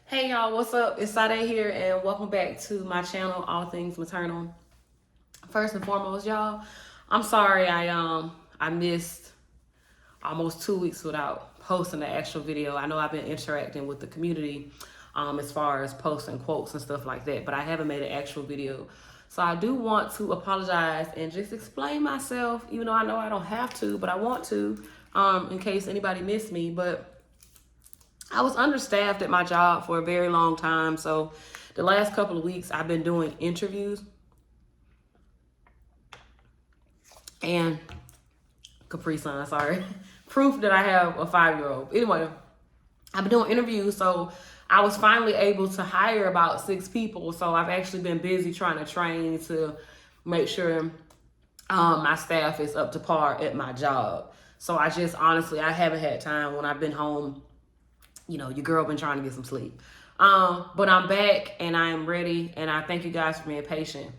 Hey y'all, what's up? It's Sade here and welcome back to my channel, All Things Maternal. First and foremost, y'all, I'm sorry I missed almost 2 weeks without posting the actual video. I know I've been interacting with the community as far as posting quotes and stuff like that, but I haven't made an actual video. So I do want to apologize and just explain myself, even though I know I don't have to, but I want to, in case anybody missed me. But I was understaffed at my job for a very long time. So the last couple of weeks I've been doing interviews and Capri Sun, sorry. Proof that I have a 5-year-old. Anyway, I've been doing interviews, so I was finally able to hire about 6 people. So I've actually been busy trying to train to make sure my staff is up to par at my job. So I just honestly, I haven't had time when I've been home. You know, your girl been trying to get some sleep. But I'm back and I am ready, and I thank you guys for being patient.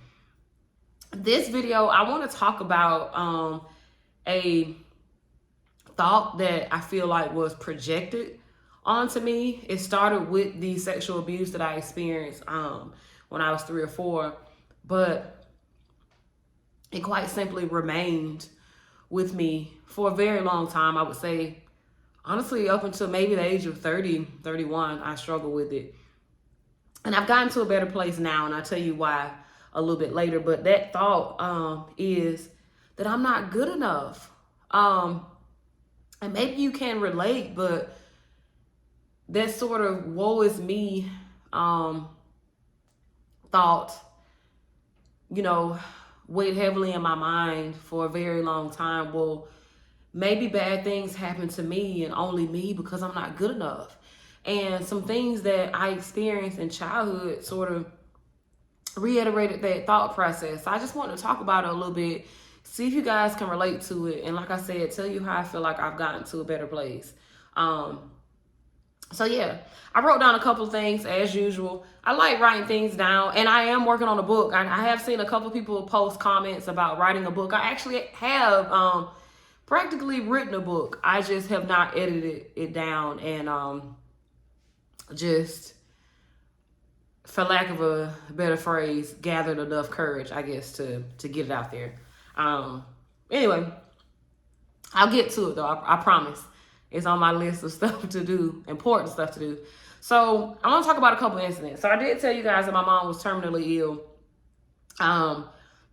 This video, I want to talk about a thought that I feel like was projected onto me. It started with the sexual abuse that I experienced when I was 3 or 4, but it quite simply remained with me for a very long time. I would say, honestly, up until maybe the age of 30, 31, I struggled with it. And I've gotten to a better place now, and I'll tell you why a little bit later. But that thought is that I'm not good enough. And maybe you can relate, but that sort of woe is me thought, you know, weighed heavily in my mind for a very long time. Well, maybe bad things happen to me and only me because I'm not good enough. And some things that I experienced in childhood sort of reiterated that thought process. So I just want to talk about it a little bit, see if you guys can relate to it. And like I said, tell you how I feel like I've gotten to a better place. So yeah, I wrote down a couple of things as usual. I like writing things down, and I am working on a book. I have seen a couple of people post comments about writing a book. I actually have practically written a book. I just have not edited it down and just, for lack of a better phrase, gathered enough courage, I guess, to get it out there. Anyway, I'll get to it though. I promise. It's on my list of stuff to do, important stuff to do. So I want to talk about a couple incidents. So I did tell you guys that my mom was terminally ill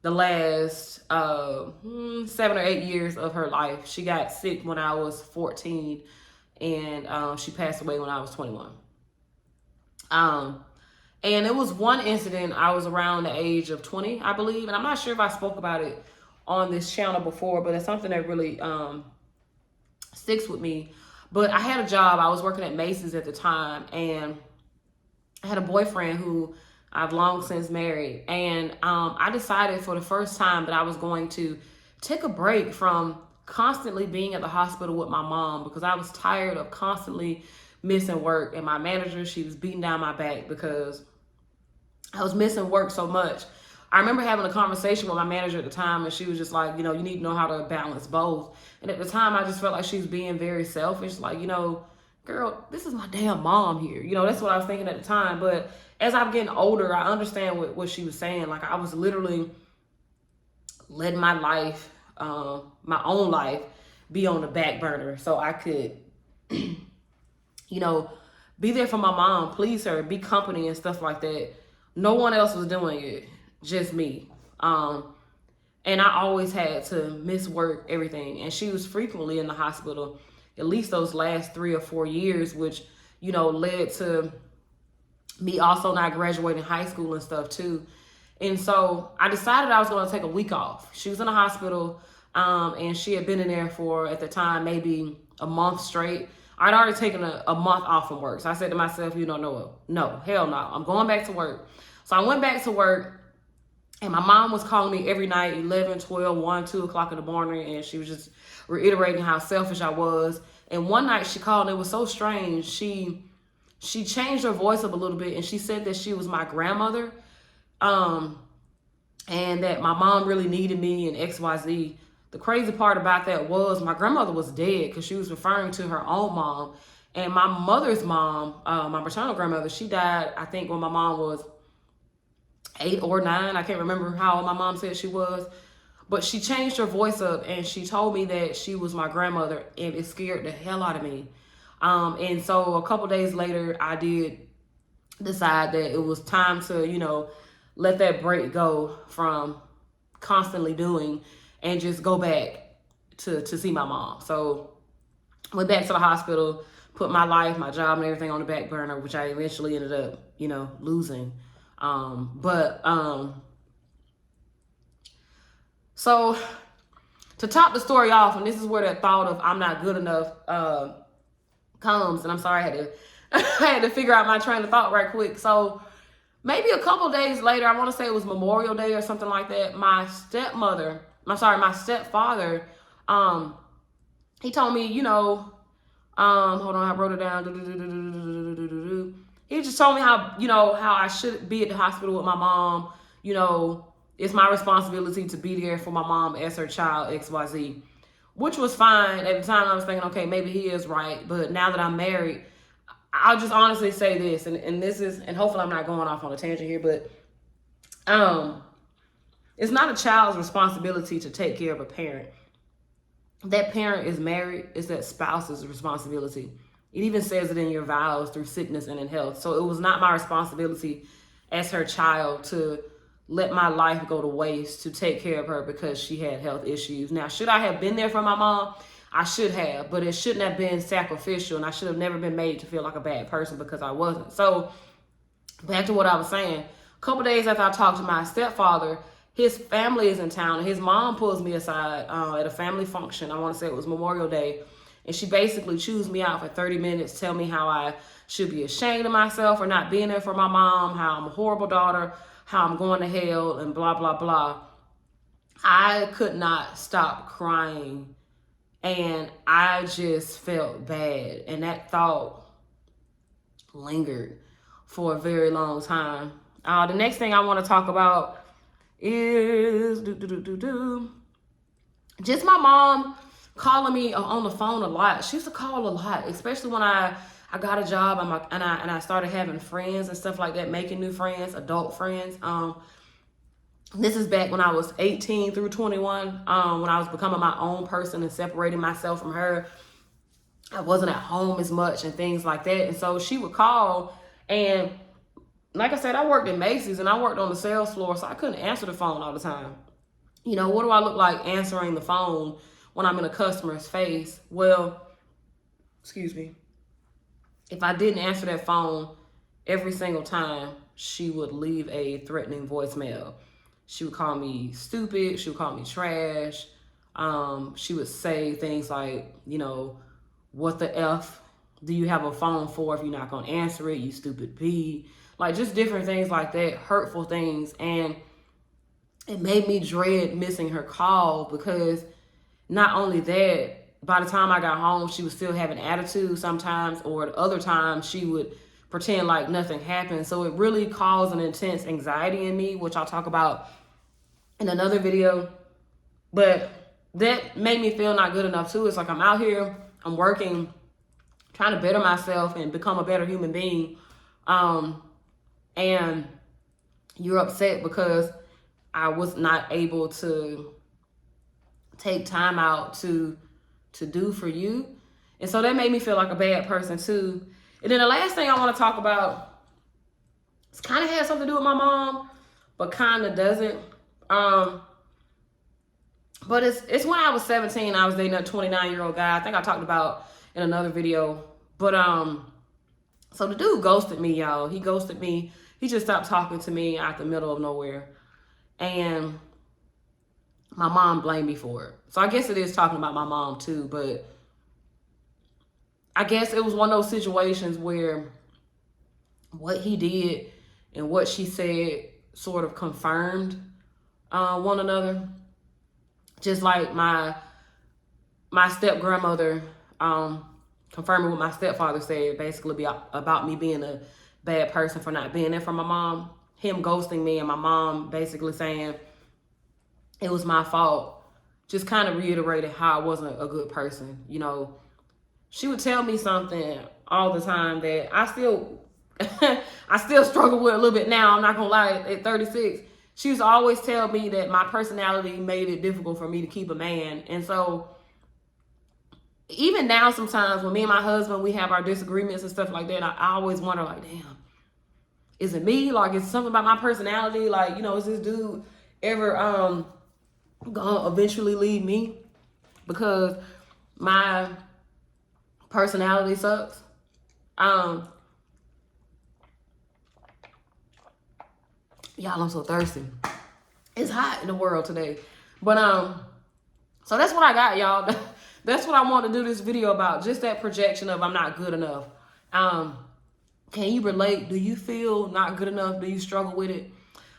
the last 7 or 8 years of her life. She got sick when I was 14, and she passed away when I was 21. And it was one incident. I was around the age of 20, I believe, and I'm not sure if I spoke about it on this channel before, but it's something that really sticks with me. But I had a job. I was working at Macy's at the time, and I had a boyfriend who I've long since married. And I decided for the first time that I was going to take a break from constantly being at the hospital with my mom, because I was tired of constantly missing work. And my manager, she was beating down my back because I was missing work so much. I remember having a conversation with my manager at the time, and she was just like, you know, you need to know how to balance both. And at the time, I just felt like she was being very selfish. Like, you know, girl, this is my damn mom here. You know, that's what I was thinking at the time. But as I'm getting older, I understand what she was saying. Like, I was literally letting my life, my own life, be on the back burner so I could, you know, be there for my mom, please her, be company and stuff like that. No one else was doing it, just me. And I always had to miss work, everything. And she was frequently in the hospital, at least those last 3 or 4 years, which, you know, led to me also not graduating high school and stuff too. And so I decided I was going to take a week off. She was in the hospital, and she had been in there for, at the time, maybe a month straight. I'd already taken a month off from work. So I said to myself, you know, no, hell no. I'm going back to work. So I went back to work. And my mom was calling me every night, 11, 12, 1, 2 o'clock in the morning. And she was just reiterating how selfish I was. And one night she called, and it was so strange. She changed her voice up a little bit, and she said that she was my grandmother. And that my mom really needed me and XYZ. The crazy part about that was my grandmother was dead, because she was referring to her own mom. And my mother's mom, my maternal grandmother, she died, I think, when my mom was 8 or 9. I can't remember how old my mom said she was. But she changed her voice up and she told me that she was my grandmother, and it scared the hell out of me. And so a couple days later, I did decide that it was time to, let that break go from constantly doing and just go back to see my mom. So went back to the hospital, put my life, my job, and everything on the back burner, which I eventually ended up, losing. So to top the story off, and this is where that thought of I'm not good enough comes, and I'm sorry I had to figure out my train of thought right quick. So maybe a couple days later, I want to say it was Memorial Day or something like that, my stepfather, he told me, hold on, I wrote it down. He just told me how I should be at the hospital with my mom. It's my responsibility to be there for my mom as her child, XYZ, which was fine. At the time, I was thinking, okay, maybe he is right. But now that I'm married, I'll just honestly say this, and this is, and hopefully I'm not going off on a tangent here, but it's not a child's responsibility to take care of a parent. That parent is married, it's that spouse's responsibility. It even says it in your vows through sickness and in health. So it was not my responsibility as her child to let my life go to waste to take care of her because she had health issues. Now, should I have been there for my mom? I should have, but it shouldn't have been sacrificial, and I should have never been made to feel like a bad person because I wasn't. So back to what I was saying. A couple days after I talked to my stepfather, his family is in town, and his mom pulls me aside at a family function. I want to say it was Memorial Day. And she basically chews me out for 30 minutes, tell me how I should be ashamed of myself for not being there for my mom, how I'm a horrible daughter, how I'm going to hell, and blah, blah, blah. I could not stop crying, and I just felt bad. And that thought lingered for a very long time. The next thing I want to talk about is just my mom calling me on the phone a lot. She used to call a lot, especially when I got a job and I started having friends and stuff like that, making new friends, adult friends. This is back when I was 18 through 21, when I was becoming my own person and separating myself from her. I wasn't at home as much and things like that. And so she would call, and like I said, I worked at Macy's and I worked on the sales floor, so I couldn't answer the phone all the time. What do I look like answering the phone when I'm in a customer's face? Well, excuse me. If I didn't answer that phone every single time, she would leave a threatening voicemail. She would call me stupid. She would call me trash. She would say things like, what the F do you have a phone for if you're not going to answer it, you stupid P? Like, just different things like that, hurtful things. And it made me dread missing her call, because not only that, by the time I got home, she was still having attitude sometimes, or at other times she would pretend like nothing happened. So it really caused an intense anxiety in me, which I'll talk about in another video. But that made me feel not good enough too. It's like I'm out here, I'm working, trying to better myself and become a better human being. And you're upset because I was not able to take time out to do for you. And so that made me feel like a bad person too. And then the last thing I want to talk about, it's kind of has something to do with my mom, but kind of doesn't. But it's when I was 17, I was dating a 29-year-old guy. I think I talked about in another video. But so the dude ghosted me, y'all. He ghosted me. He just stopped talking to me out the middle of nowhere. And my mom blamed me for it. So I guess it is talking about my mom too, but I guess it was one of those situations where what he did and what she said sort of confirmed one another. Just like my step grandmother confirming what my stepfather said, basically about me being a bad person for not being there for my mom. Him ghosting me and my mom basically saying it was my fault, just kind of reiterated how I wasn't a good person. She would tell me something all the time that I still I still struggle with a little bit now. I'm not gonna lie, at 36. She used to always tell me that my personality made it difficult for me to keep a man. And so even now, sometimes when me and my husband, we have our disagreements and stuff like that, I always wonder, like, damn, is it me? Like, is something about my personality? Like, you know, is this dude ever gonna eventually leave me? Because my personality sucks. Y'all, I'm so thirsty. It's hot in the world today. But so that's what I got, y'all. That's what I want to do this video about. Just that projection of I'm not good enough. Can you relate? Do you feel not good enough? Do you struggle with it?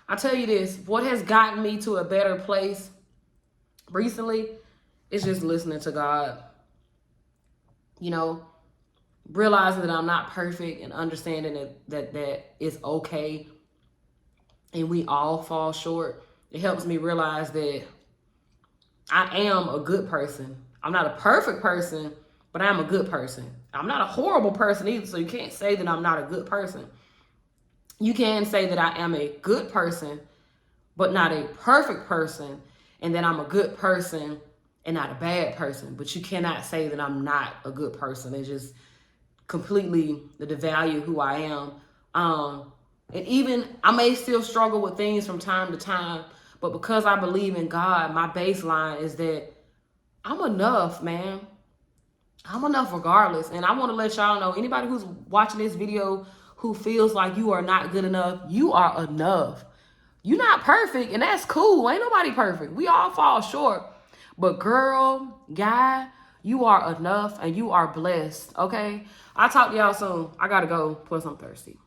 I'll tell you this. What has gotten me to a better place recently is just listening to God. You know, realizing that I'm not perfect and understanding that it's okay. And we all fall short. It helps me realize that I am a good person. I'm not a perfect person, but I'm a good person. I'm not a horrible person either, so you can't say that I'm not a good person. You can say that I am a good person, but not a perfect person, and that I'm a good person and not a bad person. But you cannot say that I'm not a good person. It's just completely devalue who I am. And even I may still struggle with things from time to time, but because I believe in God, my baseline is that I'm enough, man. I'm enough regardless. And I want to let y'all know, anybody who's watching this video who feels like you are not good enough, you are enough. You're not perfect, and that's cool. Ain't nobody perfect. We all fall short. But girl, guy, you are enough and you are blessed, okay? I'll talk to y'all soon. I got to go, plus I'm thirsty.